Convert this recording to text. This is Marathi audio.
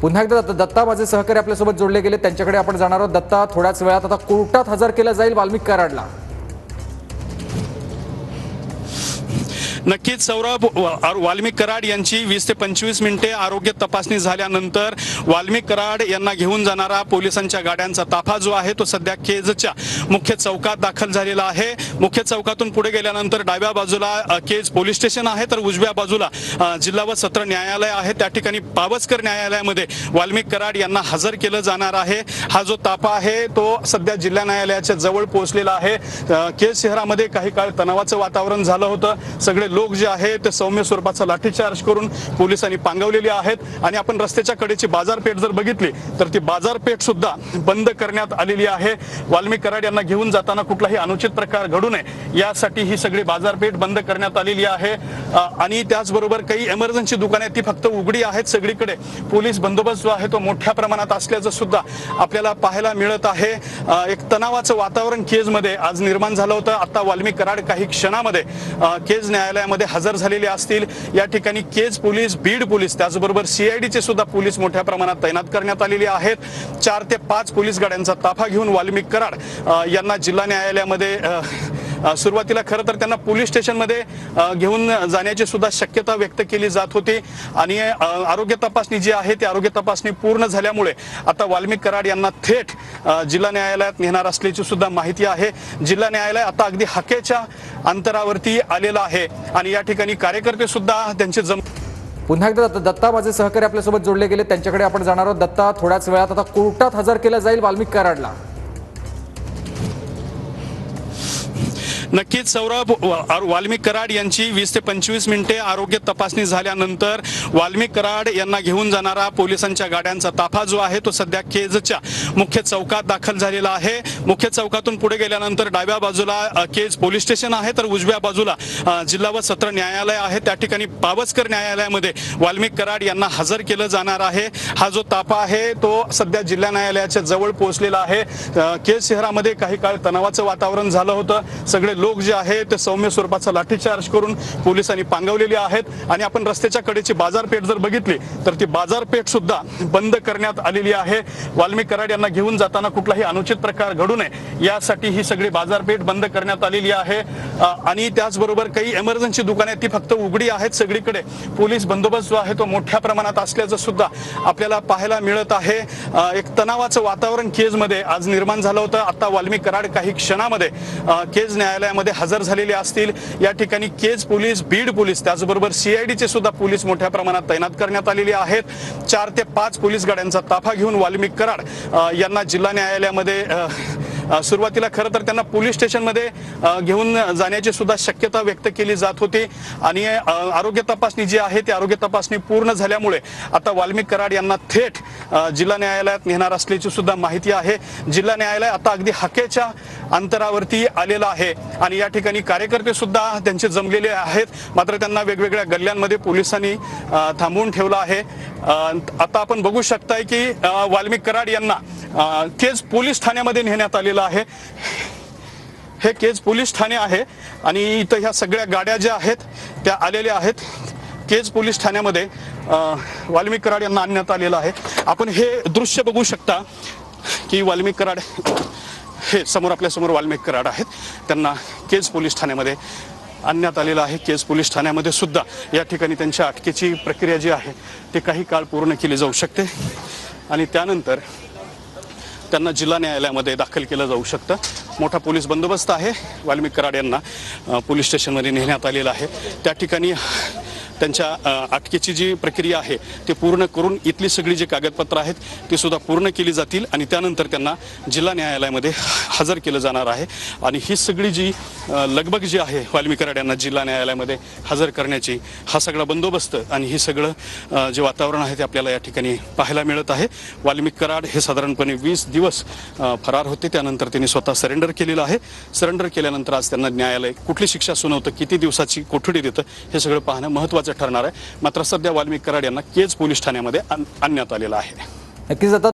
पुन्हा एकदा दत्ता माझे सहकारी आपल्यासोबत जोडले गेले, त्यांच्याकडे आपण जाणार आहोत. दत्ता, थोड्याच वेळात आता कोर्टात हजर केलं जाईल वाल्मिक कराडला. नक्कीच सौरभ, वाल्मिक कराड यांची 20 ते 25 मिनिटे आरोग्य तपासणी झाल्यानंतर वाल्मिक कराड यांना घेऊन जाणारा पोलिसांच्या गाड्यांचा ताफा जो आहे तो सध्या केजच्या मुख्य चौकात दाखल झालेला आहे. मुख्य चौकातून पुढे गेल्यानंतर डाव्या बाजूला केज पोलीस स्टेशन आहे, तर उजव्या बाजूला जिल्हा व सत्र न्यायालय आहे. त्या ठिकाणी पावसकर न्यायालयामध्ये वाल्मिक कराड यांना हजर केलं जाणार आहे. हा जो ताफा आहे तो सध्या जिल्हा न्यायालयाच्या जवळ पोहोचलेला आहे. केज शहरामध्ये काही काळ तणावाचं वातावरण झालं होतं. सगळे लोक जे आहे ते सौम्य स्वरूपाचा लाठीचार्ज करून पोलिसांनी पांगवलेले आहेत. आणि आपण रस्त्याच्या कडेची बाजारपेठ जर बघितली तर ती बाजारपेठ सुद्धा बंद करण्यात आलेली आहे. वाल्मिक कराड यांना घेऊन जाताना कुठलाही अनुचित प्रकार घडू नये यासाठी ही सगळी बाजारपेठ बंद करण्यात आलेली आहे. आणि त्याचबरोबर काही इमर्जन्सी दुकाने ती फक्त उघडी आहेत. सगळीकडे पोलीस बंदोबस्त जो आहे तो मोठ्या प्रमाणात असल्याचं सुद्धा आपल्याला पाहायला मिळत आहे. एक तणावाचं वातावरण केजमध्ये आज निर्माण झालं होतं. आता वाल्मिक कराड काही क्षणामध्ये केज न्यायालयामध्ये हजर झालेले असतील. या ठिकाणी केज पोलीस, बीड पोलीस, त्याचबरोबर सीआयडीचे सुद्धा पोलीस मोठ्या प्रमाणात तैनात करण्यात आलेले आहेत. 4 ते 5 पोलीस गाड्यांचा ताफा घेऊन वाल्मिक कराड यांना जिल्हा न्यायालयामध्ये सुरुवातीला खरं तर त्यांना पोलीस स्टेशनमध्ये घेऊन जाण्याची सुद्धा शक्यता व्यक्त केली जात होती. आणि आरोग्य तपासणी जी आहे ती आरोग्य तपासणी पूर्ण झाल्यामुळे आता वाल्मिक कराड यांना थेट जिल्हा न्यायालयात नेणार असल्याची सुद्धा माहिती आहे. जिल्हा न्यायालय आता अगदी हाकेच्या अंतरावरती आलेलं आहे आणि या ठिकाणी कार्यकर्ते सुद्धा त्यांचे पुन्हा एकदा दत्ता माझे सहकारी आपल्यासोबत जोडले गेले, त्यांच्याकडे आपण जाणार आहोत. दत्ता, थोड्याच वेळात आता कोर्टात हजर केलं जाईल वाल्मिक कराडला. नक्कीच सौरभ, वाल्मिक कराड यांची 20 ते 25 मिनिटे आरोग्य तपासणी झाल्यानंतर वाल्मिक कराड यांना घेऊन जाणारा पोलिसांच्या गाड्यांचा ताफा जो आहे तो सध्या केजच्या मुख्य चौकात दाखल झालेला आहे. मुख्य चौकातून पुढे गेल्यानंतर डाव्या बाजूला केज पोलीस स्टेशन आहे, तर उजव्या बाजूला जिल्हा व सत्र न्यायालय आहे. त्या ठिकाणी पावसकर न्यायालयामध्ये वाल्मिक कराड यांना हजर केलं जाणार आहे. हा जो ताफा आहे तो सध्या जिल्हा न्यायालयाच्या जवळ पोहोचलेला आहे. केज शहरामध्ये काही काळ तणावाचं वातावरण झालं होतं. सगळे लोक जे आहे ते सौम्य स्वरूपाचा लाठीचार्ज करून पोलिसांनी पांगवलेले आहेत. आणि आपण रस्त्याच्या कडेची बाजारपेठ जर बघितली तर ती बाजारपेठ सुद्धा बंद करण्यात आलेली आहे. वाल्मिक कराड यांना घेऊन जाताना कुठलाही अनुचित प्रकार घडू नये यासाठी ही सगळी बाजारपेठ बंद करण्यात आलेली आहे. आणि त्याचबरोबर काही इमर्जन्सी दुकाने ती फक्त उघडी आहेत. सगळीकडे पोलीस बंदोबस्त जो आहे तो मोठ्या प्रमाणात असल्याचं सुद्धा आपल्याला पाहायला मिळत आहे. एक तणावाचं वातावरण केजमध्ये आज निर्माण झालं होतं. आता वाल्मिक कराड काही क्षणामध्ये केज न्यायालयामध्ये हजर झालेले असतील. या ठिकाणी केज पोलीस, बीड पोलीस, त्याचबरोबर सीआयडीचे सुद्धा पोलीस मोठ्या प्रमाणात तैनात करण्यात आलेले आहेत. 4 ते 5 पोलीस गाड्यांचा ताफा घेऊन वाल्मिक कराड यांना जिल्हा न्यायालयामध्ये सुरुवातीला खरं तर त्यांना पोलीस स्टेशनमध्ये घेऊन जाण्याची सुद्धा शक्यता व्यक्त केली जात होती. आणि आरोग्य तपासणी जी आहे ती आरोग्य तपासणी पूर्ण झाल्यामुळे आता वाल्मिक कराड यांना थेट जिल्हा न्यायालयात नेणार असल्याची सुद्धा माहिती आहे. जिल्हा न्यायालय आता अगदी हाकेच्या अंतरावरती आलेलं आहे आणि या ठिकाणी कार्यकर्ते सुद्धा त्यांचे जमलेले आहेत. मात्र त्यांना वेगवेगळ्या गल्ल्यांमध्ये पोलिसांनी थांबवून ठेवलं आहे. आता आपण बघू शकताय की वाल्मिक कराड यांना केज पोलीस ठाण्यामध्ये नेण्यात आलेलं आहे. हे केज पोलीस ठाणे आहे आणि इथं ह्या सगळ्या गाड्या ज्या आहेत त्या आलेल्या आहेत. केज पोलीस ठाण्यामध्ये वाल्मिक कराड यांना आणण्यात आलेलं आहे. आपण हे दृश्य बघू शकता की वाल्मिक कराड हे समोर आपल्या समोर वाल्मिक कराड आहेत. त्यांना केज पोलीस ठाण्यामध्ये आणण्यात आलेलं आहे. केज पोलीस ठाण्यामध्ये सुद्धा या ठिकाणी त्यांच्या अटकेची प्रक्रिया जी आहे ती काही काळ पूर्ण केली जाऊ शकते आणि त्यानंतर त्यांना जिल्हा न्यायालयामध्ये दाखल केलं जाऊ शकतं. मोठा पोलीस बंदोबस्त आहे. वाल्मिक कराड यांना पोलीस स्टेशनमध्ये नेण्यात आलेलं आहे. त्या ठिकाणी त्यांच्या अटकेची जी प्रक्रिया आहे ती पूर्ण करून इथली सगळी जी कागदपत्र आहेत ती सुद्धा पूर्ण केली जातील आणि त्यानंतर त्यांना जिल्हा न्यायालयामध्ये हजर केलं जाणार आहे. आणि ही सगळी जी लगबग जी आहे वाल्मिक कराड यांना जिल्हा न्यायालयामध्ये हजर करण्याची, हा सगळा बंदोबस्त आणि हे सगळं जे वातावरण आहे ते आपल्याला या ठिकाणी पाहायला मिळत आहे. वाल्मिक कराड हे साधारणपणे 20 दिवस फरार होते. त्यानंतर त्यांनी स्वतः सरेंडर केलेलं आहे. सरेंडर केल्यानंतर आज त्यांना न्यायालय कुठली शिक्षा सुनावतं, किती दिवसाची कोठडी देतं हे सगळं पाहणं महत्त्वाचं ठरणार आहे. मात्र सध्या वाल्मिक कराड यांना केज पोलीस ठाण्यामध्ये आणण्यात आलेलं आहे. नक्कीच.